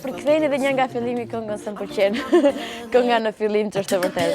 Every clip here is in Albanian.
Për kthejnë edhe një nga fillimi këngës më pëlqen. Kënga në fillim që është e vërtetë.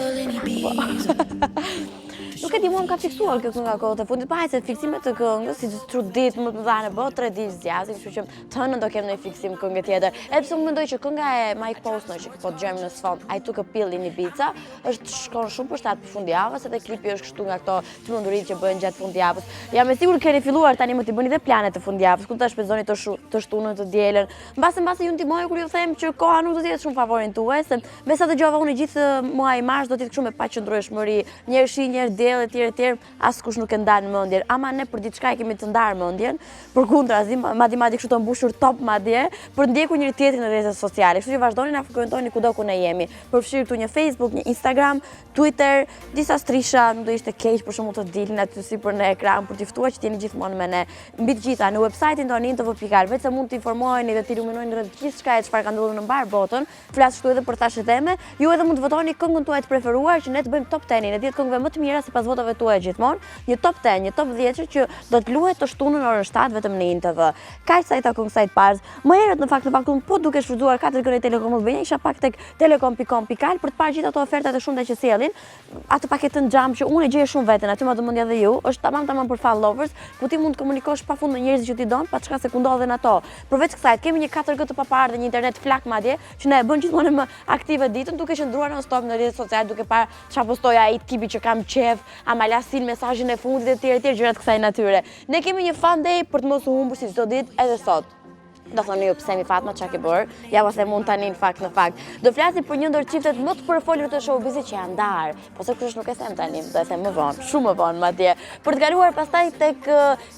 Nuk e di mua më ka fiksuar kjo kënga kohët e fundit, pa se fiksimet të këngës, si çudit më të mëdha në botë, 3 ditë zgjasin, kështu që të hënën do kem një fiksim këngë tjetër. Edhe pse më mendoj që kënga e Mike Postner që po dëgjojmë në sfond, I took a pill in Ibiza, është shkon shumë për shtat përfundjavës, edhe klipi është kështu nga këto çmenduritë që bëhen gjatë fundjavës. Jam e sigurt keni filluar tani më t'i bëni dhe planet të fundjavës, ku ta shpenzoni të shtunën të dielën. Mbase ju ndihmoj kur ju them që koha nuk do të jetë shumë favorin tuaj, se me sa dëgjova unë gjithë muaj mars do të jetë kështu me paqëndrueshmëri, njëherë shi, njëherë diell etj, askush nuk e ndan mendjen. Ama ne për diçka e kemi të ndarë mendjen, përkundrazi, madje kështu të mbushur top madje, për ndjekur njëri tjetrin në rrjetet sociale. Kështu që vazhdoni na frekuentoni kudo ku ne jemi. Përfshirë këtu një Facebook, një Instagram, Twitter, disa strisha, nuk do ishte keq për shkakun të dilin aty sipër në ekran për t'i ftuar që t'jeni gjithmonë me ne. Mbi të gjitha në website-in tonë tv.al, vetëm mund të informoheni dhe të iluminojeni rreth gjithçka çfarë ka ndodhur në mbar botën. Flas këtu edhe për tashë teme. Ju edhe mund të votoni këngën tuaj të preferuar që ne të bëjmë top 10-in e 10 këngëve më të mira sipas votave tuaja gjithmonë. Një top 10, një top 10 që do të luhet të shtunën orën 7 vetëm në TV. Kaq sa i takon kësaj të parë. Më herët në fakt po duke shfrytzuar 4 këngë Telekom Albania, isha pak tek telekom.com.al për të parë gjithë ato ofertat e shumta që sjellin. Atë paketën xham që unë e gjej shumë veten, aty më do mendja dhe ju, është tamam për fan lovers, ku ti mund të komunikosh pafund me njerëzit që ti don, pa çka se ku ndodhen ato. Përveç kësaj, kemi një 4G të paparë dhe një internet flak madje, që na e bën gjithmonë më aktive ditën, duke qëndruar non stop në rrjetet sociale, duke parë çfarë postoi ai tipi që kam qef, ama lasin mesazhin e fundit e tjerë gjërat kësaj natyre. Ne kemi një FunDay për të mos u humbur si çdo ditë edhe sot. Do thoni ju pse mi Fatma çka ke bër? Ja ose mund tani në fakt. Do flasim për një ndër çiftet më të përfolur të showbizit që janë ndar. Po se kush nuk e them tani, do e them më vonë, shumë më vonë madje. Për të kaluar pastaj tek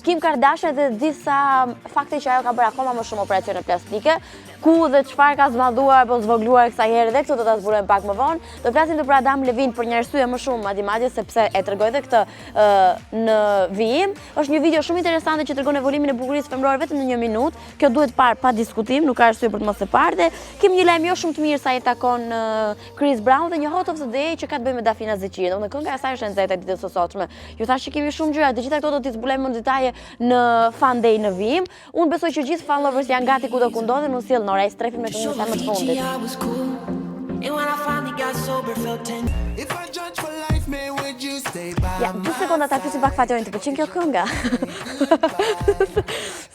Kim Kardashian dhe disa fakte që ajo ka bërë akoma më shumë operacione plastike, ku dhe çfarë ka zmadhuar apo zvogluar kësaj herë dhe këto do ta zbulojmë pak më vonë. Do flasim për Adam Levine për një arsye më shumë madje sepse e tregoj edhe këtë në vijim. Është një video shumë interesante që tregon evolimin e bukurisë femërore vetëm në 1 minutë. Kjo duhet parë pa diskutim, nuk ka arsye për të mos e parë. Dhe kemi një lajm jo shumë të mirë sa i takon Chris Brown dhe një hot of the day që ka të bëjë me Dafinës. Domethënë kënga e saj është e nxehtë ditën e sotshme. Ju thash që kemi shumë gjëra, të gjitha këto do t'i zbulojmë në detaje në FunDay në vijim. Unë besoj që gjithë fan lovers janë gati kudo ku ndodhen, unë sjell Nora i strefin me këngën më të fundit. Ja, 2 sekonda ta pyesim pak Fatin, të pëlqen kjo kënga?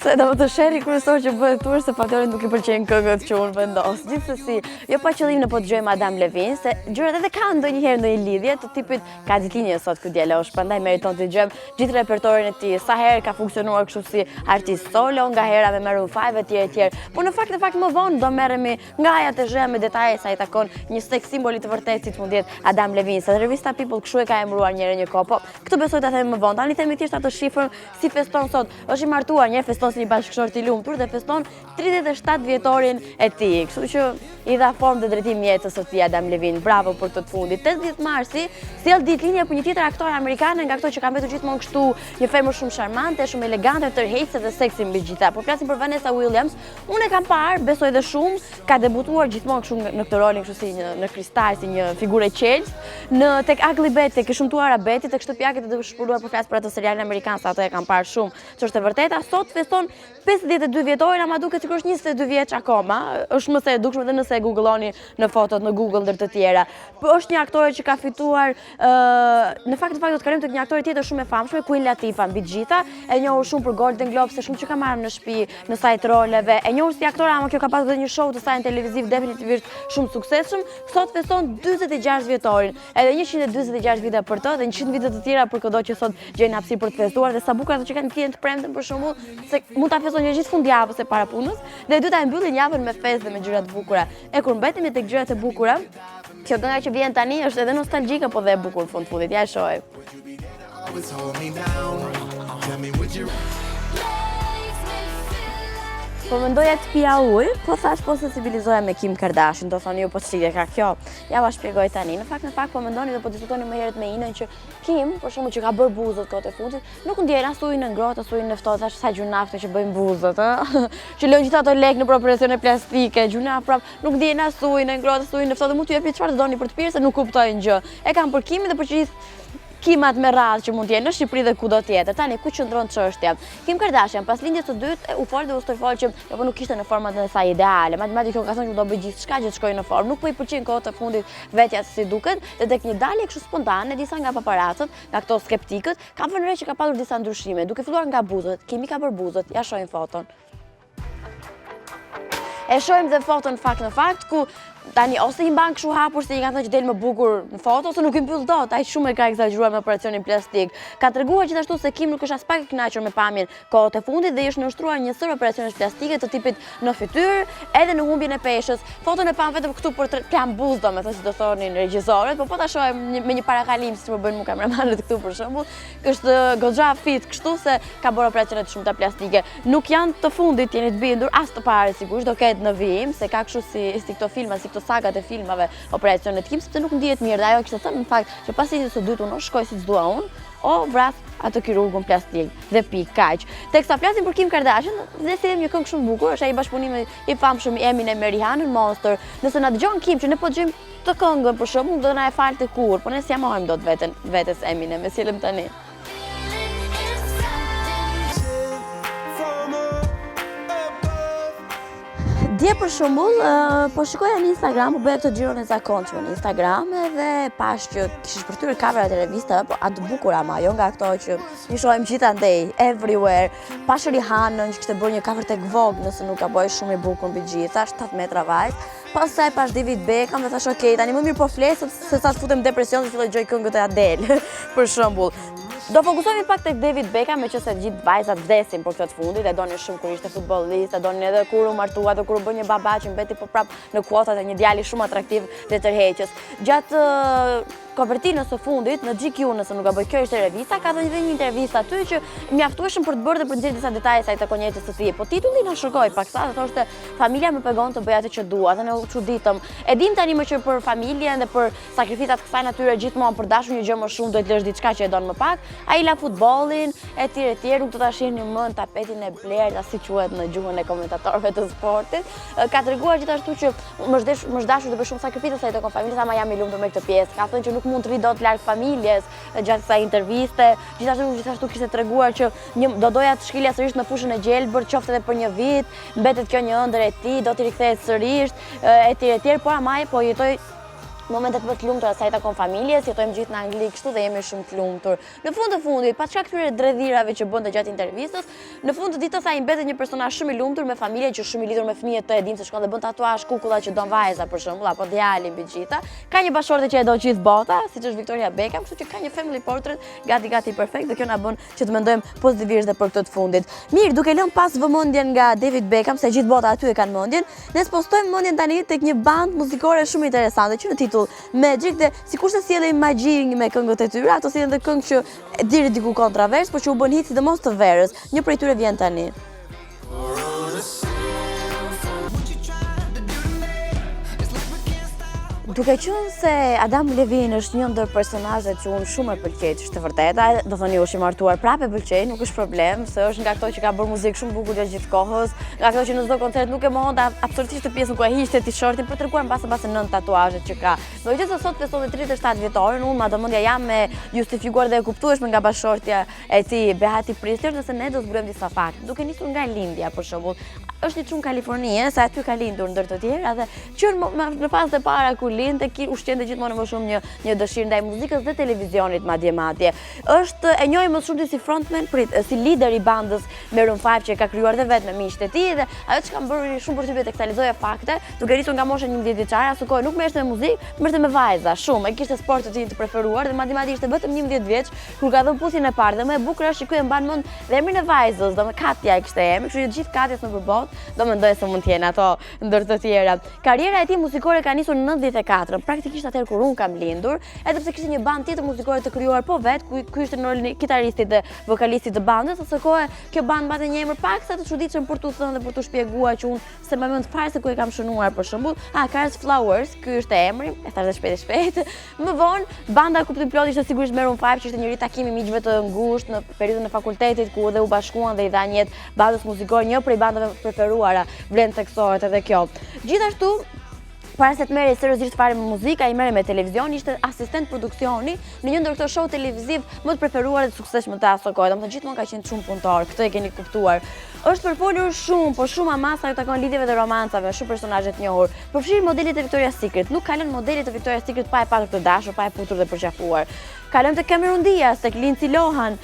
Se do të sherri kryesor që bëhet tur se Fatin nuk i pëlqen këngët që unë vendos. Gjithsesi, jo pa qëllim në po dëgjojmë Adam Levine, se gjërat edhe kanë ndonjëherë ndonjë lidhje të tipit ka ditëlinje sot ky djalosh, prandaj meriton të dëgjojmë gjithë repertorin e tij. Sa herë ka funksionuar kështu si artist solo, nga hera me Maroon 5 etj. Po në fakt më vonë do merremi nga aja të zhëmë me detaje sa i takon një sex simboli të vërtetë si mund jetë Adam Levine. Sa revista People kështu e ka emëruar njëherë një kohë. Po këtë besoj ta them më vonë. Tani themi thjesht atë shifrën si feston sot. Është i martuar, një feston si një bashkëshort i lumtur dhe feston 37 vjetorin e tij. Kështu që i dha formë dhe drejtim jetës së tij Adam Levine. Bravo për këtë të fundit. 18 marsi sjell ditëlinje për një tjetër aktore amerikane nga ato që kanë mbetur gjithmonë kështu, një femër shumë charmante, shumë elegante, tërheqëse dhe seksi mbi gjitha. Po flasim për Vanessa Williams. Unë e kam parë, besoj dhe shumë, ka debutuar gjithmonë kështu në këtë rolin kështu si në kristal, si një figurë e qelës, në tek Ugly Betty, tek Shëmtuara Betty, tek shtëpiaket e shpuluar për flas për ato serialin amerikan, sa ato e kam parë shumë, që është e vërteta. Sot feston 52 vjetorin, ama duket sikur është 22 vjeç akoma. Është më se e dukshme edhe nëse e googloni në fotot në Google ndër të tjera. Po është një aktore që ka fituar në fakt do të kalojmë tek një aktore tjetër shumë e famshme, Queen Latifah, mbi të gjitha, e njohur shumë për Golden Globe, se shumë që ka marrë në shtëpi në sajt roleve. E njohur si aktore, ama kjo ka pasur edhe një show të saj televiziv definitivisht shumë suksesshëm. Sot feston 46 vjetorin. Edhe 146 vite për të dhe 100 vite aktivitete të tjera për këdo që sot gjejnë hapësirë për të festuar dhe sa bukur ato që kanë klient të premten për shembull, se mund ta festojnë gjithë fundjavës e para punës, dhe e dyta e mbyllin javën me festë dhe me gjëra të bukura. E kur mbetemi tek gjërat e bukura, kjo kënga që vjen tani është edhe nostalgjike po dhe e bukur në fundit. Ja e shohim. Po mendoja të pija ujë, po thash po sensibilizoja me Kim Kardashian, do thoni ju po ç'lidhje ka kjo. Ja va shpjegoj tani. Në fakt po mendoni dhe po diskutoni më herët me Inën që Kim, për shembull që ka bërë buzët kohët e fundit, nuk ndjen as ujin në ngrohtë, as ujin në ftohtë, thash sa gjunafte që bëjnë buzët, ë. Që lënë gjithë ato lekë në operacione plastike, gjunaf prap, nuk ndjen as ujin në ngrohtë, as ujin në ftohtë, mund t'ju jepni çfarë doni për të pirë se nuk kuptojnë gjë. E kam për Kimin dhe për gjithë Kimat me radhë që mund t'jenë në Shqipëri dhe kudo tjetër. Tani ku qëndron çështja? Kim Kardashian pas lindjes së dytë u fol dhe u stërfol që apo nuk ishte në formën e saj ideale. Matematikë ka thënë që do bëj gjithçka që të shkojë në formë. Nuk po i pëlqen kohët e fundit vetja si duket, dhe tek një dalje kështu spontane disa nga paparacët, nga këto skeptikët, kanë vënë re që ka pasur disa ndryshime, duke filluar nga buzët. Kimi ka bërë buzët. Ja shohim foton. E shohim dhe foton në fakt ku tani ose i mban kështu hapur se i kanë thënë që del më bukur në foto ose nuk i mbyll dot, ai shumë e ka egzageruar me operacionin plastik. Ka treguar gjithashtu se Kim nuk është as pak i kënaqur me pamjen kohët e fundit dhe i është nënshtruar një sër operacionesh plastike të tipit në fytyrë edhe në humbjen e peshës. Foton e pam vetëm këtu për plan buz, domethënë si do thonin regjisorët, po ta shohim me një parakalim siç më bëjnë mua kameramanët këtu për shembull, është goxha fit kështu se ka bërë operacione të shumta plastike. Nuk janë të fundit, jeni të bindur, as të parë sigurisht do ketë në vijim se ka kështu si këto filma, si këto sagat e filmave operacione të Kim, sepse nuk ndihet mirë dhe ajo kishte thënë në fakt që pas lindjes së dytë unë shkoj siç dua unë, o vrath atë kirurgun plastik dhe pikë kaq. Teksa flasim për Kim Kardashian, dhe si një këngë shumë bukur, është ai bashkëpunimi i famshëm i Eminem me Rihanën, Monster. Nëse na dëgjon Kim që ne po dëgjojmë të këngën për shembull, do na e falte kur, po ne s'ja mohojmë dot vetes Eminem, e sjellëm tani. Dje për shembull, po shikoja në Instagram, po bëja këtë xhiron e zakonshme në Instagram dhe pash që kishte shpërthyer kamerat e revistave, po atë bukura ama, jo nga ato që i shohim gjithandej, everywhere. Pash Rihanën që kishte bërë një cover tek Vogue, nëse nuk gaboj, shumë i bukur mbi gjitha, 7 metra vajzë. Pastaj pash David Beckham dhe thash, "Ok, tani më mirë po fles se sa të futem në depresion dhe filloj dëgjoj këngët e Adele." Për shembull. Do fokusohemi pak tek David Beckham, meqense gjithë vajzat vdesin për këtë fundit, e donin shumë kur ishte futbollist, e donin edhe kur u martua dhe kur u bë një baba që mbeti po prap në kuotat e një djali shumë atraktiv dhe tërheqës. Gjatë kovertinës së fundit në GQ, nëse nuk gaboj, kjo ishte revista, ka dhënë një intervistë aty që mjaftueshëm për të bërë dhe për nxjerrë disa detaje sa i takon jetës së tij. Po titulli na shokoi paksa, dhe thoshte familja më pegon të bëj atë që dua, dhe ne u çuditëm. E dim tani më që për familjen dhe për sakrificat kësaj natyre gjithmonë për dashur një gjë më shumë duhet lësh diçka që e don më pak. Ai la futbollin, etj, nuk do ta shihni më në tapetin e blerë, si quhet në gjuhën e komentatorëve të sportit. Ka treguar gjithashtu që më dashur të bëj shumë sakrifica sa i takon familjes, ama jam i lumtur me këtë pjesë. Ka thënë që nuk mund të rri dot larg familjes gjatë kësaj interviste. Gjithashtu kishte treguar që do doja të shkilja sërish në fushën e gjelbër, qoftë edhe për një vit, mbetet kjo një ëndër e tij, do t'i rikthehet sërish, etj, por ama po jetoj momentet më të lumtura sa i takon familjes, jetojmë gjithë në Angli kështu dhe jemi shumë të lumtur. Në fund të fundit, pas çka këtyre dredhirave që bënte gjatë intervistës, në fund të ditës ai mbetet një personazh shumë i lumtur me familje që shumë i lidhur me fëmijët të edhim se shkon dhe bën tatuazh kukulla që don vajza për shembull apo djali mbi gjitha. Ka një bashkëshorte që e do gjithë bota, siç është Victoria Beckham, kështu që ka një family portrait gati perfekt dhe kjo na bën që të mendojmë pozitivisht dhe për këtë të fundit. Mirë, duke lënë pas vëmendjen nga David Beckham se gjithë bota aty e kanë mendjen, ne postojmë mendjen tani tek një band muzikore shumë interesante që në titull Magic dhe sikur se sjellin magji me këngët e tyre, ato sjellin edhe këngë që deri diku kontravers, por që u bën hit sidomos të verës. Një prej tyre vjen tani. Duke qenë se Adam Levine është një ndër personazhet që unë shumë e pëlqej, është e vërteta, do thoni është i martuar, prapë e pëlqej, nuk është problem, se është nga ato që ka bërë muzikë shumë bukur gjatë gjithë kohës, nga ato që në çdo koncert nuk e mohon absolutisht të pjesën ku e hiqte t-shirtin për treguar mbase 9 tatuazhet që ka. Megjithëse sot feston 37 vjetorin, unë madhomendja jam me justifikuar dhe e kuptueshme nga bashkëshortja e tij Behati Prisler, nëse ne do zbulojmë disa fakte. Duke nisur nga lindja për shembull, është një çun Kalifornie, se aty ka lindur ndër të tjera dhe që në fazën e para ku rrinte ushqente gjithmonë më shumë një dëshirë ndaj muzikës dhe televizionit madje. Është e njohur më shumë si frontman, si lider i bandës Maroon 5 që ka krijuar dhe vetë me miqtë e tij dhe ajo që kam bërë shumë përshtypje tek talizoja Fakte, duke nisur nga mosha 11 vjeçare, asë kohë nuk merrte me muzikë, merrte me vajza, shumë. E kishte sportin e tij të preferuar dhe madje ishte vetëm 11 vjeç kur ka dhënë puthjen e parë dhe më e bukur është që ky e mban mend dhe emrin e vajzës, domethënë Katja e kishte emrin, kështu që gjithë Katjes në përbot do mendoj se mund të jenë ato ndër të tjera. Karriera e tij muzikore ka nisur në 94, praktikisht atëherë kur unë kam lindur, edhe pse kishte një band tjetër muzikore të krijuar po vet, ky ishte në rolin e kitaristit dhe vokalistit të bandës, asë kohë kjo band mbante një emër paksa të çuditshëm për t'u thënë dhe për t'u shpjeguar që unë se më mend fare se ku e kam shënuar për shembull. Cars Flowers, ky është emri, e thash dhe shpejt. Më vonë banda kuptim plot ishte sigurisht Maroon 5, që ishte një takimi miqve të ngushtë në periudhën e fakultetit ku dhe u bashkuan dhe i dhanë jetë bandës muzikore, një prej bandave preferuara, vlen theksohet edhe kjo. Gjithashtu para se të merrej seriozisht fare me muzikë, ai merrej me televizion, ishte asistent produksioni në një ndër këto show televiziv më të preferuar dhe të suksesshëm të asaj kohe. Domethënë gjithmonë ka qenë shumë punëtor, këtë e keni kuptuar. Është përfolur shumë, po shumë amasa ju takon lidhjeve dhe romancave, shumë personazhe të njohur. Përfshirë modelit e Victoria's Secret, nuk ka lënë modelit e Victoria's Secret pa e patur të dashur, pa e putur dhe përqafuar. Kalojmë tek Cameron Diaz, tek Lindsay Lohan,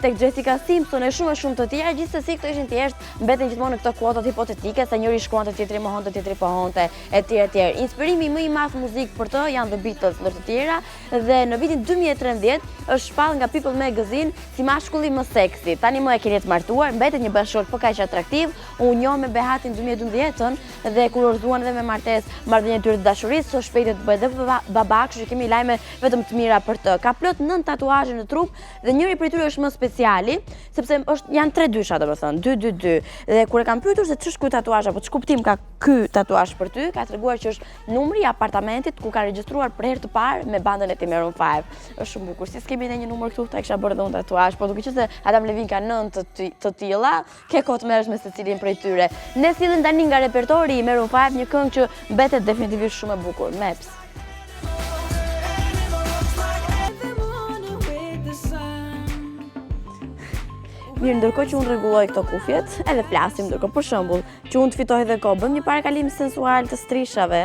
tek Jessica Simpson e shumë të tjera, gjithsesi këto ishin thjesht mbeten gjithmonë në këto kuotat hipotetike, se njëri shkruante, tjetri mohonte, tjetri pohonte, etj. Inspirimi më i madh muzikë për të janë The Beatles ndër të tjera dhe në vitin 2013 është shpall nga People Magazine si mashkulli më seksi. Tani më e keni të martuar, mbetet një bashkëshort po kaq atraktiv, u njoh me Behatin 2012-ën dhe kur urzuan edhe me martesë marrëdhënien e tyre të dashurisë, së shpejti të bëhet dhe babak, kështu që kemi lajme vetëm të mira për të. Ka plot 9 tatuazhe në trup dhe njëri prej tyre është më speciali, sepse janë 3 dysha, domethënë 222. Dhe kur e kam pyetur se ç'është ky tatuazh apo ç'kuptim ka ky tatuazh për ty, ka treguar që është numri i apartamentit ku ka regjistruar për herë të parë me bandën e tij Maroon 5. Është shumë bukur. Si s'kemi ne një numër këtu, ta kisha bërë dhe unë tatuazh, po duke qenë se Adam Levine ka 9 të tilla, ke kohë të merresh me secilin prej tyre. Ne sillim tani nga repertori i Maroon 5 një këngë që mbetet definitivisht shumë e bukur, Maps. Mirë, ndërkohë që unë rregulloj këto kufjet, edhe flasim ndërkohë, për shembull, që unë të fitoj dhe kohë, bëm një parakalim sensual të strishave,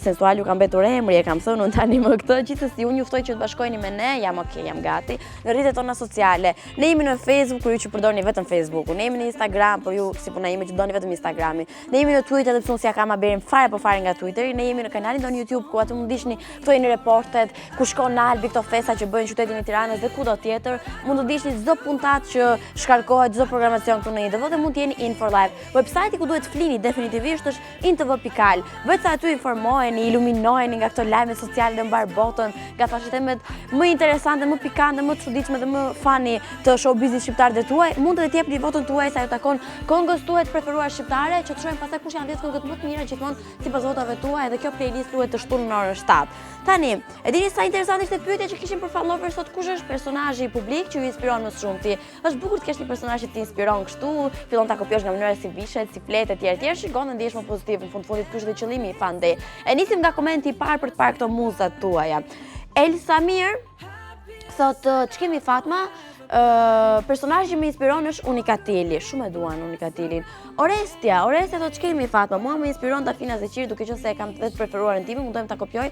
sensual ju ka mbetur emri, e kam thënë unë tani më këtë, gjithsesi unë juftoj që të bashkoheni me ne, jam okay, jam gati, në rrjetet tona sociale. Ne jemi në Facebook, por ju që përdorni vetëm Facebookun, ne jemi në Instagram, por ju si puna jemi që doni vetëm Instagramin. Ne jemi në Twitter, edhe pse unë si kam aberim fare po fare nga Twitteri, ne jemi në kanalin tonë YouTube ku aty mund ndiqni këto jeni reportet, ku shkon në Albi këto festa që bëjnë qytetin e Tiranës dhe kudo tjetër, mund të ndiqni çdo puntat që shkarkohet, çdo programacion këtu në ITV dhe mund të jeni in for life. Websajti ku duhet flini definitivisht është intv.al. Vetë sa aty informoheni, iluminoheni nga këto lajme sociale në mbar botën, nga fashtemet më interesante, më pikante, më të çuditshme dhe më funny të showbizit shqiptar dhe tuaj. Mund të jepni votën tuaj sa ju takon këngës tuaj të preferuar shqiptare, që të shohim pastaj kush janë 10 këngët më të mira gjithmonë sipas votave tuaj dhe kjo playlist luhet të shtunë në orën 7. Tani, e dini sa interesante ishte pyetja që kishim për followers sot, kush është personazhi publik që ju inspiron më shumë ti? Është bukur të kesh një personazh që të inspiron kështu, fillon ta kopjosh nga mënyra si vishet, si flet etj. Shikon dhe ndihesh më pozitiv në fundit ky është dhe qëllimi i FunDay. E nisim nga komenti i parë për të parë këto muzat tuaja. Elsa Mir thotë, ç'kemi Fatma? Personazhi që më inspiron është Unikatili, shumë e duan Unikatilin. Orestia thotë ç'kemi Fatma, mua më inspiron Dafinës e Qiri, duke qenë se e kam vetë preferuar në time, mundojmë ta kopjoj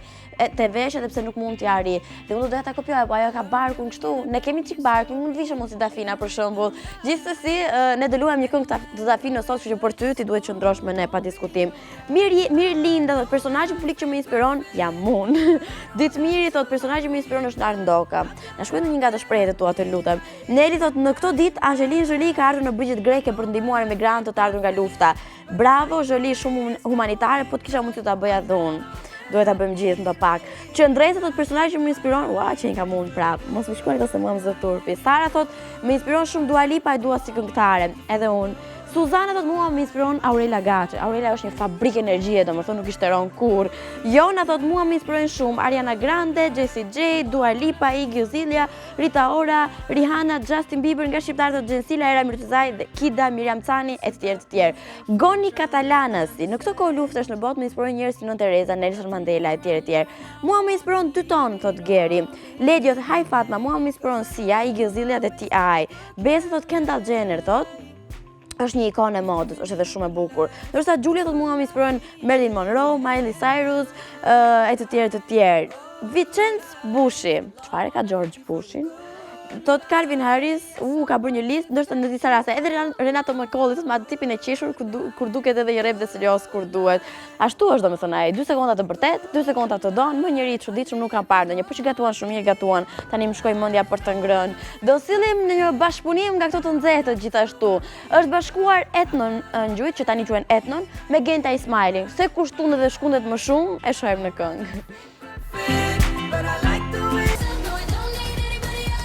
te veshjet edhe pse nuk mund t'i arri. Dhe unë doja ta kopjoj, po ajo ka barkun kështu, ne kemi çik barkun, mund të vishëm unë si Dafina për shembull. Gjithsesi, ne do luajmë një këngë të Dafinës sot, kështu që për ty ti duhet qëndrosh me ne pa diskutim. Mirlinda thotë personazhi publik që më inspiron jam unë. Ditmiri thotë personazhi që më inspiron është Nar Ndoka. Na shkruaj një nga të shprehjet tua, të lutem. Neli thotë në këto ditë Angelin Jolie ka ardhur në brigjet greke për të ndihmuar emigrantët të ardhur nga lufta. Bravo Jolie, shumë humanitare, po të kisha mundësi ta bëja dhe unë. Duhet ta bëjmë gjithë ndo pak. Qëndresa thotë personazhi që më inspiron, që i kam unë prap. Mos më shkruaj se mua më zë turpi. Sara thotë më inspiron shumë Dua Lipa, e dua si këngëtare, edhe unë. Suzana thotë mua më inspiron Aurela Gaçi. Aurela është një fabrikë energjie, domethënë nuk i shtaron kurr. Jona thotë mua më inspirojnë shumë Ariana Grande, Jessie J, Dua Lipa, Iggy Azalea, Rita Ora, Rihanna, Justin Bieber, nga shqiptarët Gjensila, Era Mirtuzaj dhe Kida, Miriam Cani e të tjerë. Goni Katalanasi, në këtë kohë luftesh në botë më inspirojnë njerëz si Nën Tereza, Nelson Mandela e tjerë. Mua më inspiron dy ton, thotë Geri. Ledi thotë Hi Fatma, mua më inspiron Sia, Iggy Azalea dhe T.I. Besa thotë Kendall Jenner thotë është një ikonë e modës, është edhe shumë e bukur. Ndërsa Julia thotë mua më inspirojnë Marilyn Monroe, Miley Sirus, e të tjerë. Vincenz Bushi, çfarë ka George Bushin? Tot Calvin Harris, ka bërë një listë, ndërsa në disa raste edhe Renato McCauley thotë me atë tipin e qeshur kur duket edhe i rrep dhe serioz kur duhet. Ashtu është domethënë ai, 2 sekonda të vërtet, 2 sekonda të don, më njëri i çuditshëm nuk kam parë ndonjë, po që gatuan shumë mirë gatuan. Tani më shkoi mendja për të ngrënë. Do sillim në një bashkëpunim nga këto të nxehtë gjithashtu. Është bashkuar Etnon ngjyt që tani quhen Etnon me Genta Ismaili. Se kushtun dhe shkundet më shumë e shohim në këngë.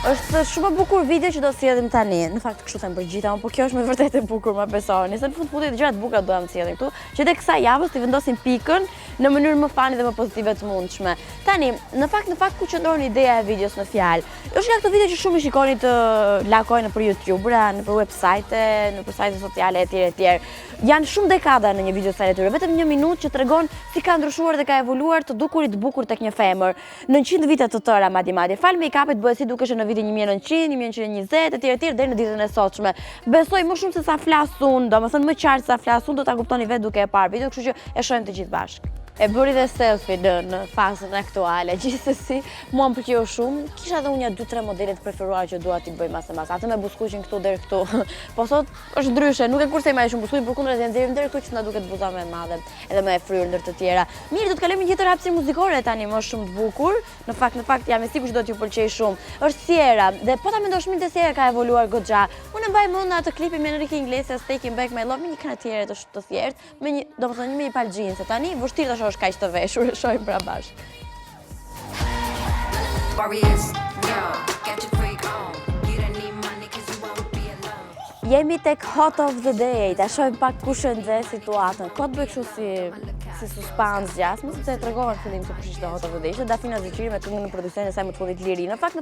Është shumë e bukur video që do sjellim tani. Në fakt kështu them për gjitha, por kjo është me vërtet e bukur, ma besoni. Se në fundit gjëra të bukura doam të sjellim këtu, që tek kësaj javës të vendosim pikën në mënyrë më fani dhe më pozitive të mundshme. Tani, në fakt ku qëndron ideja e videos në fjalë. Është nga këto video që shumë i shikoni të lakojnë nëpër YouTube-ra, nëpër websajte, nëpër sajte sociale etj. Janë shumë dekada në një video sajt e tyre, vetëm 1 minutë që tregon si ka ndryshuar dhe ka evoluar të dukurit bukur tek një femër. Në 100 vite të tëra madje. Fal make-upit bëhet si dukesh në vitin 1900, 1920 etj. Deri në ditën e sotshme. Besoj më shumë se sa flas unë, domethënë më qartë sa flas unë, do ta kuptoni vetë duke e parë video, kështu që e shohim të gjithë bashkë. E bëri dhe selfie në fazën aktuale, gjithsesi, mua më pëlqeu shumë. Kisha edhe unë 2-3 modele të preferuara që dua t'i bëj mas e mas. Atë me buskuqin këtu deri këtu. Po sot është ndryshe, nuk e kursej më shumë buskuqin, përkundër e nxjerrim deri këtu që na duket buza më e madhe, edhe më e fryrë ndër të tjera. Mirë, do të kalojmë një tjetër hapësirë muzikore tani, më shumë të bukur. Në fakt jam e sigurt që do t'ju pëlqejë shumë. Është Sierra, dhe po ta mendosh mirë, Sierra ka evoluar goxha. Unë mbaj mend atë klipin me Enrique Iglesias, Taking Back My Love, me një këngë tjetër të thjeshtë, me një, domethënë me një palë jeans. Tani vështirë tash është kaq të veshur, e shohim pra bashkë. Jemi tek Hot of the Day, ta shohim pak kush e nxe situatën. Ko të bëj kështu si suspans gjasmë, sepse e tregohen në fillim se kush ishte Hot of the Day. Ishte Dafinës me këngën në produksionin e saj më të fundit Liri. Në fakt,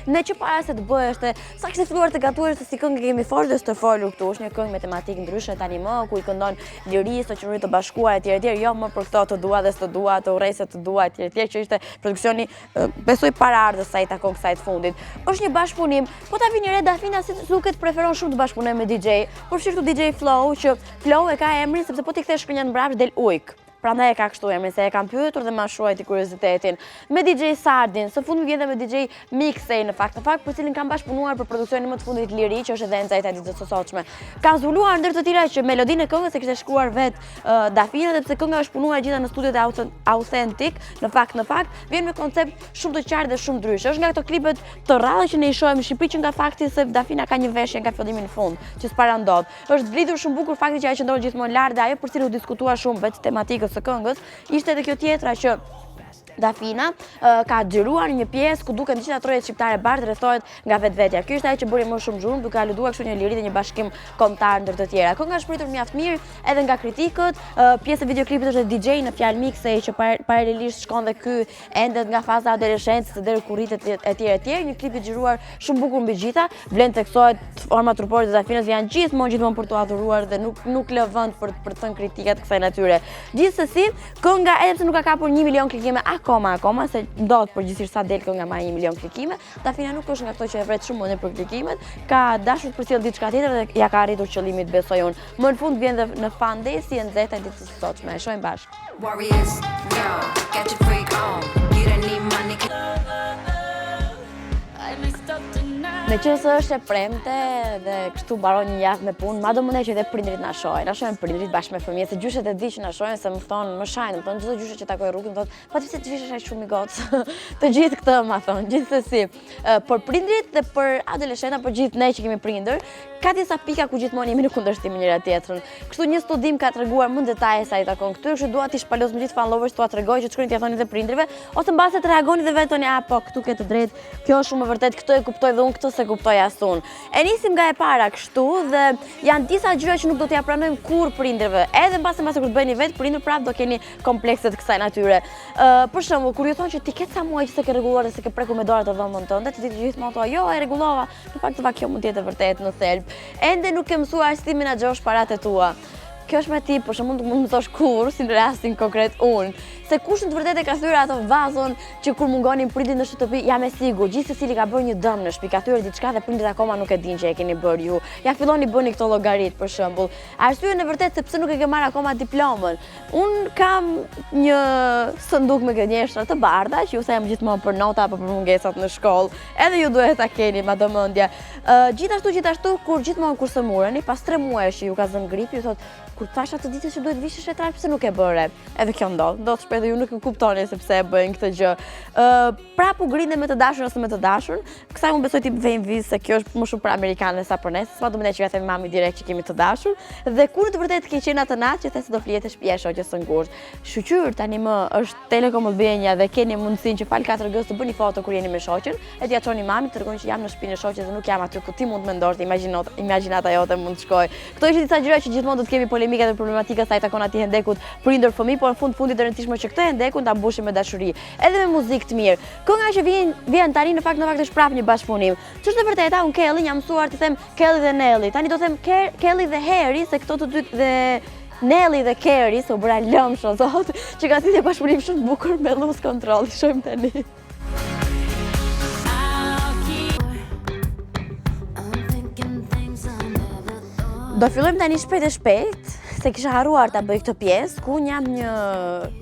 ne që para se të bëhej sa kishte filluar të gatuar se si këngë kemi folur dhe të folur këtu. Është një këngë me tematikë ndryshe tani më, ku i këndon Liri, shoqëri të bashkuar etj. Jo më për këto të dua dhe s'të dua, të urrejse të dua etj. Që ishte produksioni besoj paraardhës sa i takon kësaj të fundit. Është një bashkëpunim, po ta vini re Dafina si duket preferon shumë të bashkëpunojë me DJ. Por shirtu DJ Flow, që Flow e ka emrin sepse po t'i kthesh shkrinjën mbrapsht del ujk. Prandaj e ka kështu emrin, se e kam pyetur dhe ma shuajti kuriozitetin. Me DJ Sardin, së fundi vjen dhe me DJ Mixej në fakt, për cilin kam bashkëpunuar për produksionin më të fundit Liri, që është edhe nxehtë e ditës së sotshme. Ka zbuluar ndër të tjera që melodinë e këngës e kishte shkruar vetë Dafina, sepse kënga është punuar gjitha në studiot e Authentic, në fakt vjen me koncept shumë të qartë dhe shumë ndryshe. Është nga këto klipet të rralla që ne i shohim në Shqipëri, që nga fakti se Dafina ka një veshje nga fillimi në fund, që s'para ndodh. Është zbritur shumë bukur fakti që ajo qëndron gjithmonë lart dhe ajo për cilën u diskutua shumë vetë tematikës së këngës, ishte edhe kjo tjetra që Dafina ka xhiruar një pjesë ku duken gjithë trojet shqiptare bardh rrethohet nga vetvetja. Ky është ajo që bëri më shumë zhurmë, duke aluduar kështu një liri dhe një bashkim kombëtar ndër të tjera. Kënga është pritur mjaft mirë edhe nga kritikët. Pjesë e videoklipit është DJ në fjalë Mixej që paralelisht shkon dhe ky ende nga faza adoleshencës deri ku rritet etj. Një klip i xhiruar shumë bukur mbi gjitha. Vlen teksohet forma trupore të Dafinës janë gjithmonë për t'u adhuruar dhe nuk lë vend për të thënë kritikat kësaj natyre. Gjithsesi, kënga edhe pse nuk ka kapur 1 milion klikime akoma, se ndodh përgjithsisht sa del kënga marrë 1 milion klikime, Dafina nuk është nga këto që e vret shumë mëne për klikimet, ka dashur të përcjell diçka tjetër dhe ja ka arritur qëllimit, besoj unë. Më në fund vjen dhe në FunDay si e nxehtë e ditës së sotshme. E shohim bashkë. Në qëse është e premte dhe kështu mbaron një javë me punë, ma do mëndej që edhe prindrit na shohin prindrit bashkë me fëmijët, se gjyshet e di që na shohin, se më thonë, më shajnë, më thonë, gjithë gjyshet që takoj rrugën, më thonë, pa të pse të vishesh aq shumë i gocë, të gjithë këtë ma thonë, gjithsesi, për prindrit dhe për adoleshenta, për gjithë ne që kemi prindër, ka disa pika ku gjithmonë jemi në kundërshtim me njëra tjetrën. Kështu një studim ka treguar më në detaje sa i takon këtyre, kështu dua t'i shpalos me gjithë followers, t'ua tregoj që të shkruani t'ia thoni dhe prindërve, ose mbase të reagoni dhe vetë thoni, po këtu ke të drejtë, kjo është shumë e vërtet, këtë e kuptoj dhe unë këtë se kuptoj as unë. E nisim nga e para kështu dhe janë disa gjëra që nuk do t'ia pranojmë kurrë prindërve. Edhe mbase kur të bëni vetë prindër prapë do keni komplekse të kësaj natyre. Për shembull, kur ju thonë që ti ke ca muaj që se ke rregulluar dhe se ke prekur me dorë të dhomën tënde, ti gjithmonë thua, jo, e rregullova. Në fakt kjo mund të jetë vërtet në thelb. Ende nuk ke mësuar si ti menaxhosh paratë tua. Kjo është me ti, por shembull nuk mund të mësosh kurrë si në rastin konkret unë. se kush në të vërtetë ka thyer ato vazon që kur mungonin prindit në shtëpi, jam e sigurt, gjithë secili ka bërë një dëm në shtëpi, ka thyer diçka dhe prindit akoma nuk e dinë që e keni bërë ju. Ja filloni bëni këto llogarit për shembull. Arsye në vërtetë se pse nuk e ke marrë akoma diplomën. Un kam një sanduk me gënjeshtra të bardha që ju them gjithmonë për nota apo për mungesat në shkollë. Edhe ju duhet ta keni ma domendje. Gjithashtu kur gjithmonë kur së mureni, pas 3 muajsh që ju ka zënë gripi, ju thot kur thash atë ditë që duhet vishësh e trajt, pse nuk e bëre? Edhe kjo ndodh shpesh dhe ju nuk e kuptoni se pse e bëjnë këtë gjë. Prapë u grinde me të dashur ose me të dashur. Kësaj unë besoj ti vejnë vizë se kjo është më shumë për amerikanë sa për ne. S'ma do më ne që ja themi mami direkt që kemi të dashur. Dhe kur në të vërtetë ke qenë atë natë që the se do flihet e shtëpia shoqës së ngushtë. Shqyr tani më është Telekom Albania dhe keni mundësinë që fal 4G të bëni foto kur jeni me shoqën, e t'ia çoni mamit, tregoni që jam në shtëpinë e shoqës dhe nuk jam aty ku ti mund të mendosh, imagjinata jote mund të shkojë. Këto ishin disa gjëra që gjithmonë do të kemi polemika dhe problematika sa i takon atij hendekut prindër fëmijë, por në fundit e rëndësishme që këtë hendekun ta mbushim me dashuri, edhe me muzikë të mirë. Kënga që vjen tani në fakt është prapë një bashkëpunim. Ç'është e vërteta, unë Kelly jam mësuar të them Kelly dhe Nelly. Tani do të them Kelly dhe Harry, se këto të dy dhe Nelly dhe Kerry, se u bëra lëmsh o zot, që ka si bashkëpunim shumë bukur me Lose Control. Shohim tani. Do fillojmë tani shpejt, se kisha harruar ta bëj këtë pjesë, ku jam një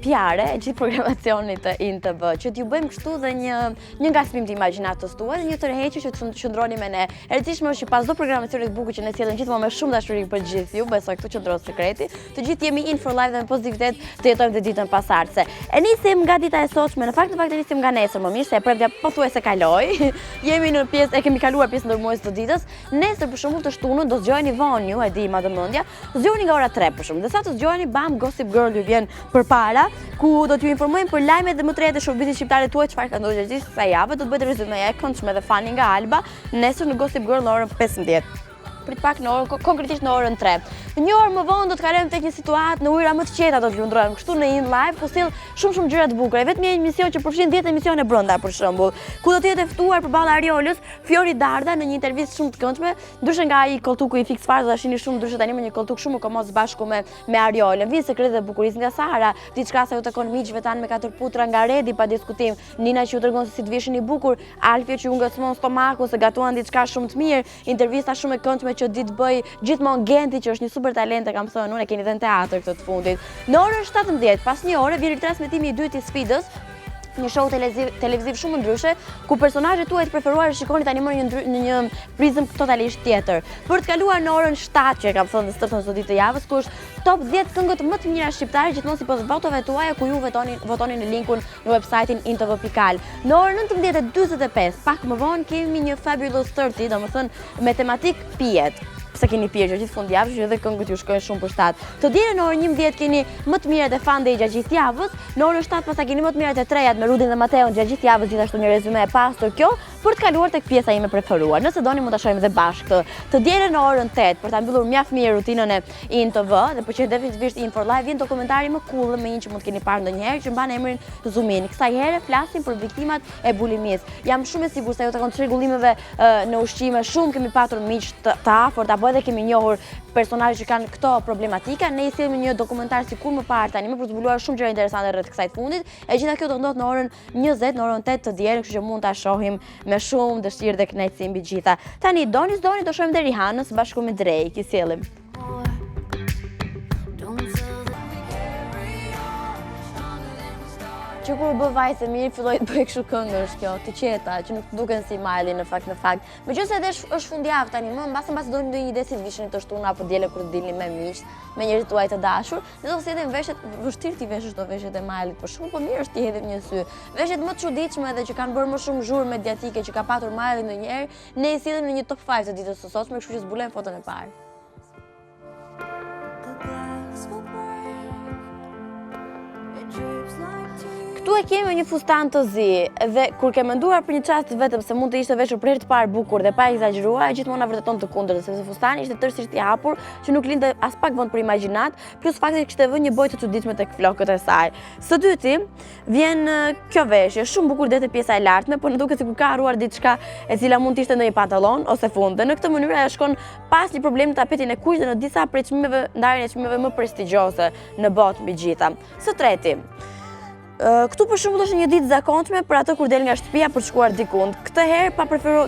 PR e gjithë programacionit të INTV, që t'ju bëjmë kështu dhe një ngacmim të imagjinatës tuaj dhe një tërheqje që të qëndroni me ne. E rëndësishme është që pas çdo programacioni të bukur që ne sjellëm gjithmonë me shumë dashuri për gjithë ju, besoj këtu qëndron sekreti. Të gjithë jemi in for life dhe me pozitivitet të jetojmë të ditën pasardhëse. E nisim nga dita e sotshme, në fakt e nisim nga nesër më mirë, se e premtja pothuajse kaloi. Jemi në pjesë, e kemi kaluar pjesën ndërmuese të ditës. Nesër për shembull të shtunën do zgjoheni vonë ju, e di ma dëmendja, zgjoheni nga ora 3 për shembull. Dhe sa të zgjoheni, bam, Gossip Girl ju vjen përpara, ku do t'ju informojmë për lajmet dhe më të reja të showbizit shqiptare tuaj, çfarë ka ndodhur gjithë kësaj jave. Do të bëjë rezumeja e këndshme dhe fani nga Alba nesër në Gossip Girl në orën 15. Prit pak në orën, konkretisht në orën 3. Një orë më vonë do të kalojmë tek një situatë në ujëra më të qeta, do të lundrojmë kështu në In Live, ku sill shumë gjëra të bukura. Vetëm një emision që përfshin 10 emisione brenda për shembull, ku do të jetë ftuar përballë Ariolës Fiori Darda në një intervistë shumë të këndshme, ndryshe nga ai koltuku i Fix Fare, do ta shihni shumë ndryshe tani me një koltuk shumë komoz bashku me Ariolën. Vin sekretet e bukurisë nga Sara, diçka sa ju takon miqve tan me 4 putra nga Redi pa diskutim, Nina që ju tregon se si të vishin i bukur, Alfio që ju ngacmon stomakun se gatuan diçka shumë të mirë, intervista shumë e këndshme që ditë bëj gjithmonë Genti që është një super talent, e kam thënë unë, e keni dhënë teatr këtë të fundit. Në orën 17, pas një ore, vjen transmetimi i dytë i Sfidës, një show televiziv shumë ndryshe, ku personazhet tuaj të preferuar shikoni tani më në një prizëm totalisht tjetër. Për të kaluar në orën 7, që e kam thënë stërtën sot ditë të javës, ku është top 10 këngët më të mira shqiptare gjithmonë sipas votave tuaja, ku ju votoni në linkun në website-in intv.al. Në orën 19:45, pak më vonë kemi një Fabulous 30, domethënë me tematik pijet. Se keni pirë gjithë fundjavës, që edhe këngët ju shkojnë shumë për 7. Të dielën në orën 11 keni më të mirat e FunDay gjatë gjithë javës, në orën 7 pastaj keni më të mirat e trejat me Rudin dhe Mateon gjatë gjithë javës, gjithashtu një rezume e pastër kjo, për të kaluar tek pjesa ime preferuar. Nëse doni mund ta shohim dhe bashkë. Të dielën në orën 8 për ta mbyllur mjaft mirë rutinën e INTV dhe për që definitivisht In for Life vjen dokumentari më cool me një që mund të keni parë ndonjëherë që mban emrin Zumin. Kësaj here flasim për viktimat e bulimisë. Jam shumë e sigurt se ajo takon çrregullimeve në ushqime, shumë kemi patur miq të afërt apo edhe kemi njohur personazhe që kanë këto problematika. Ne i sjellim një dokumentar sikur më parë tani më për të zbuluar shumë gjëra interesante rreth kësaj fundit. E gjitha kjo do ndodh në orën 20, në orën 8 të dielën, kështu që mund ta shohim me shumë dëshirë dhe kënaqësi mbi gjitha. Tani doni do shohim dhe Rihanës bashkë me Drake, i sjellim. Që kur bë vajzë e mirë, filloi të bëj kështu këngësh kjo, të qeta, që nuk duken si Miley në fakt. Megjithëse edhe është fundjavë tani, më mbas doni ndonjë ide si vishni të shtunë apo dielën kur dilni me miq, me njerëz tuaj të dashur, ne do të sjellem veshjet, vështirë ti veshësh këto veshjet e Miley, por shumë po mirë është ti hedhim një sy. Veshjet më të çuditshme dhe që kanë bërë më shumë zhurmë mediatike që ka patur Miley ndonjëherë, ne i sjellim në një top 5 të ditës së sotshme, kështu që zbulojmë foton e parë. Këtu e kemi një fustan të zi dhe kur ke menduar për një çast vetëm se mund të ishte veshur për herë të parë bukur dhe pa egzageruar, gjithmonë na vërteton të kundërt, sepse fustani ishte tërësisht i hapur, që nuk linte as pak vend për imagjinat, plus fakti që kishte vënë një bojë të çuditshme tek flokët e saj. Së dyti, vjen kjo veshje, shumë bukur deri te pjesa e lartme, por në duket sikur ka harruar diçka e cila mund të ishte ndonjë pantallon ose fund. Dhe në këtë mënyrë ajo shkon pas një problemi në tapetin e kuq dhe në disa prej çmimeve, ndarjen e çmimeve më prestigjioze në botë mbi gjitha. Së treti, Këtu për shembull është një ditë zakonshme për atë kur del nga shtëpia për të shkuar dikund. Këtë herë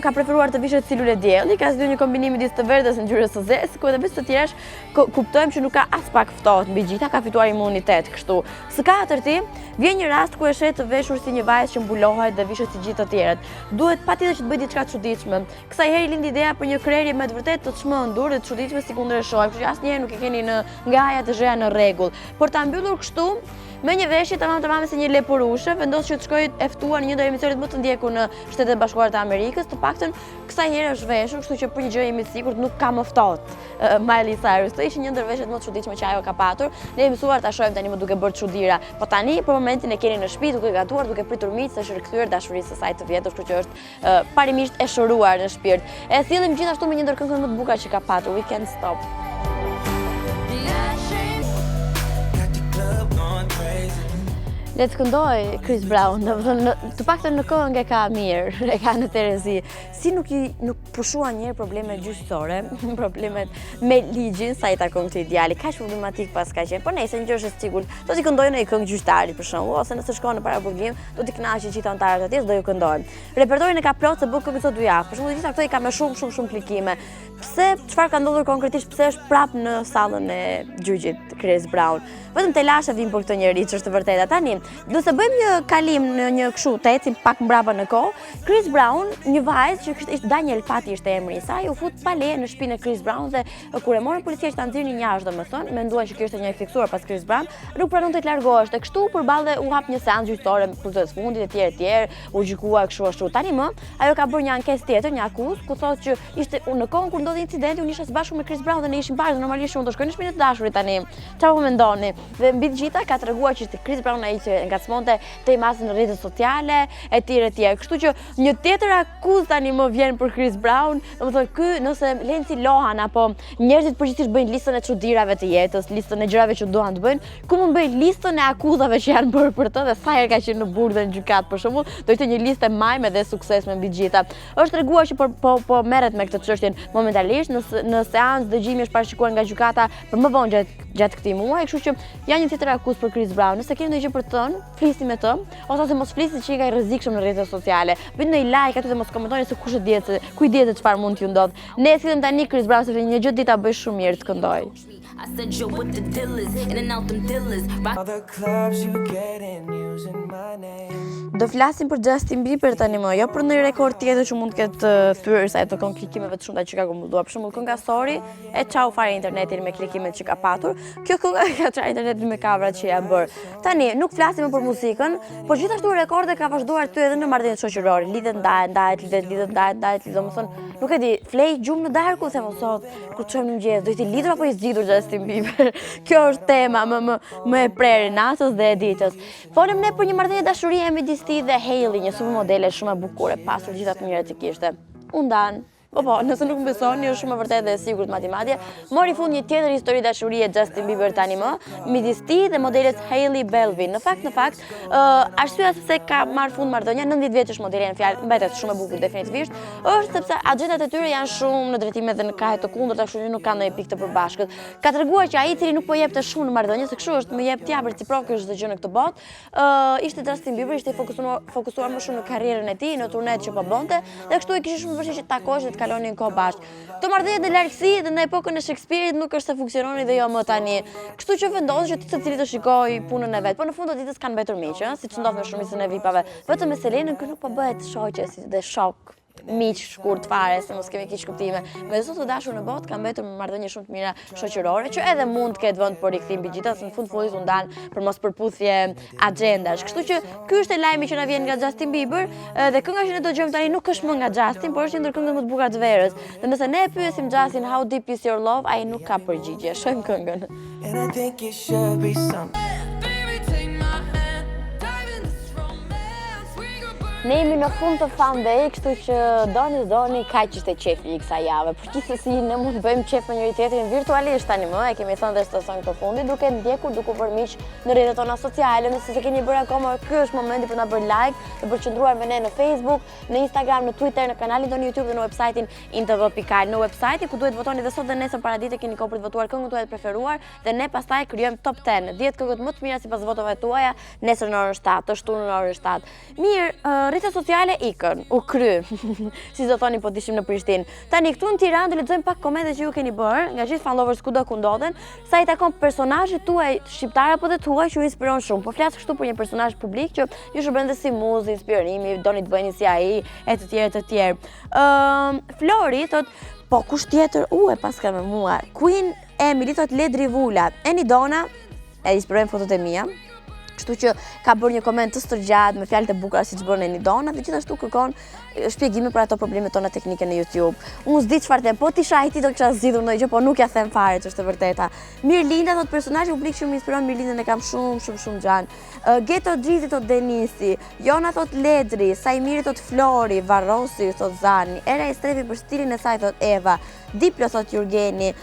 ka preferuar të vishet si lule dielli, ka zgjuar një kombinim midis të verdhës dhe ngjyrës së zezë, ku edhe pse të tjerash kuptojmë që nuk ka as pak ftohtë mbi gjitha, ka fituar imunitet kështu. Së katërti, vjen një rast ku e shet të veshur si një vajzë që mbulohet dhe vishet si gjithë të tjerët. Duhet patjetër që të bëj diçka të çuditshme. Kësaj herë lindi ideja për një krerje me të vërtetë të çmendur dhe të çuditshme si kundërshtohet, kështu që asnjëherë nuk e keni nga haja të zheja në rregull. Por ta mbyllur kështu me një veshje tamam si një leporushe, vendos që të shkojë e ftuar në një ndër emisionet më të ndjekur në Shtetet Bashkuara të Amerikës, të paktën kësaj herë është veshur, kështu që për një gjë jemi të sigurt nuk ka më ftohtë Miley Sirus. Kjo ishte një ndër veshjet më të çuditshme që ajo ka patur. Ne jemi mësuar ta shohim tani më duke bërë çuditëra. Po tani për momentin e keni në shtëpi duke gatuar, duke pritur miq, se është rikthyer dashurisë së saj të vjetër, kështu që është parimisht e shoruar në shpirt. E sillim gjithashtu me një ndër këngët më të bukura që ka patur, We Can't Stop. Le të këndoj Chris Brown, të paktën në kohën e ka mirë, e ka në Terezi. Si nuk pushua njerë problemet gjyqësore, problemet me ligjin, sa i takon këtë ideali, kaq problematik pas ka qenë. Po nejse, një gjë është e sigurt, do t'i këndojnë në i këngë gjyqtari për shembull, ose nëse shkon në paraburgim, do t'i kënaqë gjithë anëtarët atij, do ju këndojnë. Repertorin e ka plot se bë këngë çdo 2 javë. Për shembull, gjitha këto i ka me shumë klikime. Pse, çfarë ka ndodhur konkretisht, pse është prap në sallën e gjyqit Chris Brown? Vetëm te lasha vim për këtë njerëz që është e vërteta. Tani, do të bëjmë një kalim në një kështu të ecim pak mbrapa në kohë. Chris Brown, një vajzë që ishte Daniel Pati ishte emri i saj, u fut pa leje në shtëpinë e Chris Brown dhe kur e morën policia që ta nxirrnin jashtë, domethënë, menduan që kjo ishte një fiksuar pas Chris Brown, nuk pranonte të largohej. Dhe kështu përballë u hap një seancë gjyqësore për të fundit etj, u gjykua kështu ashtu. Tani më, ajo ka bërë një ankesë tjetër, një akuzë, ku thotë që ishte në kohën kur ndodhi incidenti, unë isha së bashku me Chris Brown dhe ne ishim bashkë, normalisht unë do shkoj në shtëpinë e dashurit tani. Çfarë po mendoni? Dhe mbi të gjitha ka treguar që ishte Chris Brown ai që ngacmonte të imasin në rrjetet sociale etj. Kështu që një tjetër akuzë tani më vjen për Chris Brown, domethënë ky nëse Lenci Lohan apo njerëzit përgjithsisht bëjnë listën e çuditërave të jetës, listën e gjërave që duan të bëjnë, ku mund bëjnë listën e akuzave që janë bërë për të dhe sa herë ka qenë në burg dhe në gjykat për shembull, do ishte një listë e majme dhe suksesshme mbi gjitha. Është treguar që po merret me këtë çështjen momentalisht, në seancë dëgjimi është parashikuar nga gjykata për më vonë gjatë këtij muaji, kështu që janë një tjetër akuzë për Chris Brown. Nëse keni ndonjë gjë për të thënë, flisni me të, ose mos flisni që i ka i rrezikshëm në rrjetet sociale. Bëni një like aty dhe mos komentoni se kush e di se ku i dihet se çfarë mund t'ju ndodh. Ne sillim tani Chris Brown sepse një gjë ditë ta bëj shumë mirë të këndoj. I said you're with the dealers, in and out them dealers. Other clubs you get in using my name. Do flasim për Justin Bieber tani më, jo për ndonjë rekord tjetër që mund të ketë thyer sa ato kanë klikimeve të shumta që ka komentuar. Për shembull, kënga Sorry e çau fare internetin me klikimet që ka patur. Kjo kënga ka çau internetin me kavrat që janë bërë. Tani nuk flasim më për muzikën, por gjithashtu rekorde ka vazhduar ty edhe në marrëdhënie shoqërore. Lidhet ndahet, domethënë, nuk e di, flej gjumë në darkë u them sot, kur çojmë në mëngjes, do të lidhur apo i zgjidhur Justin Bieber. Kjo është tema më e prerë natës dhe e ditës. Folëm ne për një marrëdhënie dashurie midis tij dhe Hailey, një supermodele shumë e bukur, e pasur, gjitha të mirat që kishte. U ndan. Po, nëse nuk më besoni, është shumë e vërtetë dhe e sigurt matematikë. Mori fund një tjetër histori dashurie Justin Bieber tani më, midis tij dhe modeles Hailey Baldwin. Në fakt, arsyeja sepse ka marrë fund marrëdhënia, 19 vjeç është modele në fjalë, mbetet shumë e bukur definitivisht, është sepse agjendat e tyre janë shumë në drejtime dhe në krahe të kundërta, kështu që nuk kanë ndonjë pikë të përbashkët. Ka treguar që ai i cili nuk po jepte shumë në marrëdhënie, se kështu është, më jep t'ja reciprok është çdo gjë në këtë botë, ishte Justin Bieber, ishte fokusuar më shumë në karrierën e tij, në turnet që po bënte, dhe kështu e kishte shumë vështirë që takohej dhe të kalonin kohë bashkë. Këto marrëdhënie në largësi dhe në epokën e Shakespeare-it nuk është se funksiononin dhe jo më tani. Kështu që vendosi që secili të shikojë punën e vet. Po në fund të ditës kanë mbetur miq, siç ndodh me shumicën e vipave. Vetëm me Selenën kë nuk po bëhet shoqe dhe shok. Miq shkurt fare, se mos kemi kish kuptime. Me zotë të dashur në botë ka mbetur me marrëdhënie shumë të mira shoqërore, që edhe mund të ketë vend për rikthim mbi gjithë, në fund fundit u ndan për mos përputhje agjendash. Kështu që ky është lajmi që na vjen nga Justin Bieber, dhe kënga që ne dëgjojmë tani nuk është më nga Justin, por është një ndër këngët më të bukura të verës. Dhe nëse ne e pyesim Justin how deep is your love, ai nuk ka përgjigje. Shohim këngën. Ne jemi në fund të FunDay, kështu që doni kaq ishte qefi i kësaj jave. Por gjithsesi ne mund të bëjmë qef me njëri tjetrin virtualisht tani më, e kemi thënë dhe çdo son të fundit, duke ndjekur, duke bërë miq në rrjetet tona sociale. Nëse se keni bërë akoma, ky është momenti për na bërë like, të përqendruar me ne në Facebook, në Instagram, në Twitter, në kanalin tonë YouTube dhe në website-in intv.al. Në website ku duhet votoni dhe sot dhe nesër paradite keni kohë për të votuar këngën tuaj të preferuar dhe ne pastaj krijojmë top 10, 10 këngët më të mira sipas votave tuaja nesër në orën 7, të shtunë në orën 7. Mirë, rrjetet sociale ikën, u kry, si do thoni po dishim në Prishtinë. Tani këtu në Tiranë do lexojmë pak komente që ju keni bërë nga gjithë fan lovers kudo ku ndodhen, sa i takon personazhit tuaj shqiptar apo të tuaj që ju inspiron shumë. Po flas kështu për një personazh publik që ju shërben dhe si muzë, inspirimi, doni të bëheni si ai, e të tjerë të tjerë. Flori thot, po kush tjetër e paska me mua. Queen Emily thot Ledri Vula, Enidona, e inspirojnë fotot e mia. Kështu që ka bërë një koment të stërgjat me fjalët e bukura siç bën Enidona dhe gjithashtu kërkon shpjegime për ato problemet tona teknike në YouTube. Unë s'di çfarë them, po ti shaj ti do kisha zgjidhur ndonjë gjë, po nuk ja them fare ç'është e vërteta. Mirlinda thot personazhi publik që më inspiron Mirlindën e kam shumë xhan. Geto Drizzi thot Denisi, Jona thot Ledri, Sajmiri thot Flori, Varrosi thot Zani, Era e Strefi për stilin e saj thot Eva, Diplo thot Jurgeni,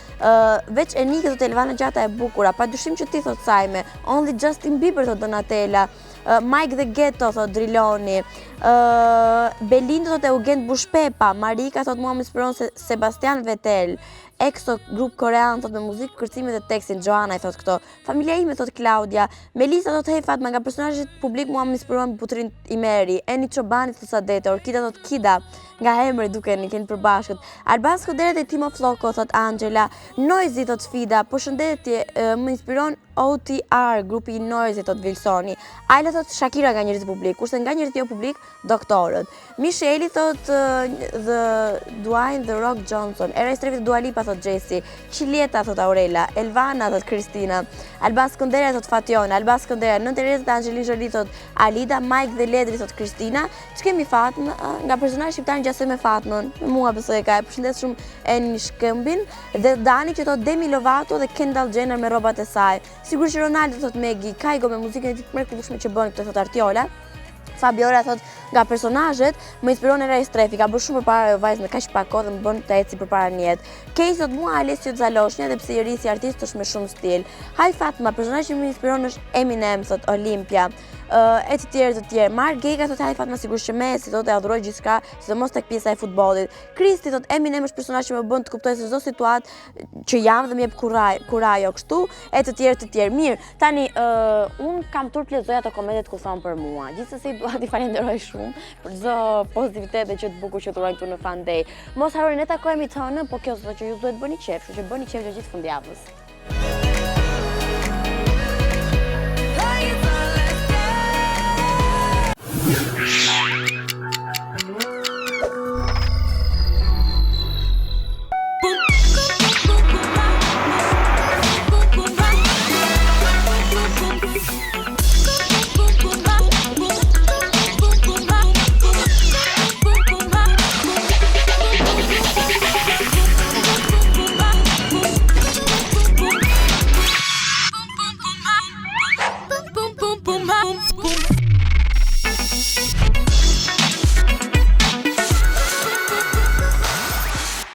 veç Enike thot Elvana Gjata e bukura, padyshim që ti thot Sajme, Only Justin Bieber thot Donatella, Mike the Ghetto thot Driloni, Belindo thot Eugen Bushpepa, Marika thot mua më inspiron Sebastian Vettel, Exo grup korean thot me muzikë, kërcimet dhe tekstin, Joana i thot këto. Familja ime thot Claudia, Melisa thot Hej Fatma, nga personazhet publik mua më inspiruan Butrin Imeri, Eni Çobani thot Sadete, Orkida thot Kida, nga emri dukeni keni përbashkët. Albas Koderet e Timo Floko thot Angela, Noizi thot Sfida, po shëndetje, më inspiron OTR, grupi i Noizi thot Vilsoni. Ayla thot Shakira nga njerëzit publik, kurse nga njerëzit jo publik, doktorët. Micheli thot Dwayne The Rock Johnson, Era i Strefit Dua Lipa thot Jesse, Qilieta thot Aurela, Elvana thot Kristina, Albas Kondera thot Fationa, Albas Kondera, Nën Tereza thot Angelina Jolie thot Alida, Mike dhe Ledri thot Kristina. Ç'kemi Fatmë, nga personazhi shqiptar ngjasoj me Fatmën. Mua besoj ka. Përshëndes shumë Eni Shkëmbin dhe Dani që thot Demi Lovato dhe Kendall Jenner me rrobat e saj. Sigurisht që Ronaldo thot Megi, Kaigo me muzikën e tij të mrekullueshme që bën këtë thot Artiola. Fabiola thot nga personazhet më inspiron Era i Strefi, ka bërë shumë përpara vajzë me kaq pak kohë dhe më bën të eci përpara në jetë. Kej thot mua Alessio Zaloshnja dhe pse i ri si artist është me shumë stil. Haj Fatma, personazhi që më inspiron është Eminem thot Olimpia. E të tjerë. Mark Gega thot Haj Fatma sigurisht që Messi thot e adhuroj gjithçka, sidomos tek pjesa e futbollit. Kristi thot Eminem është personazh që më bën të kuptoj se çdo situatë që jam dhe më jep kurajo kështu, e të tjerë. Mirë, tani un kam turp lexoj ato komentet ku thon për mua. Gjithsesi dua t'i falenderoj shumë për çdo pozitivitet dhe që të bukur që turojnë këtu në FunDay. Mos harroni ne takohemi të hënën, po kjo thotë që ju duhet bëni qef, kështu që bëni qef gjithë fundjavës. Yeah.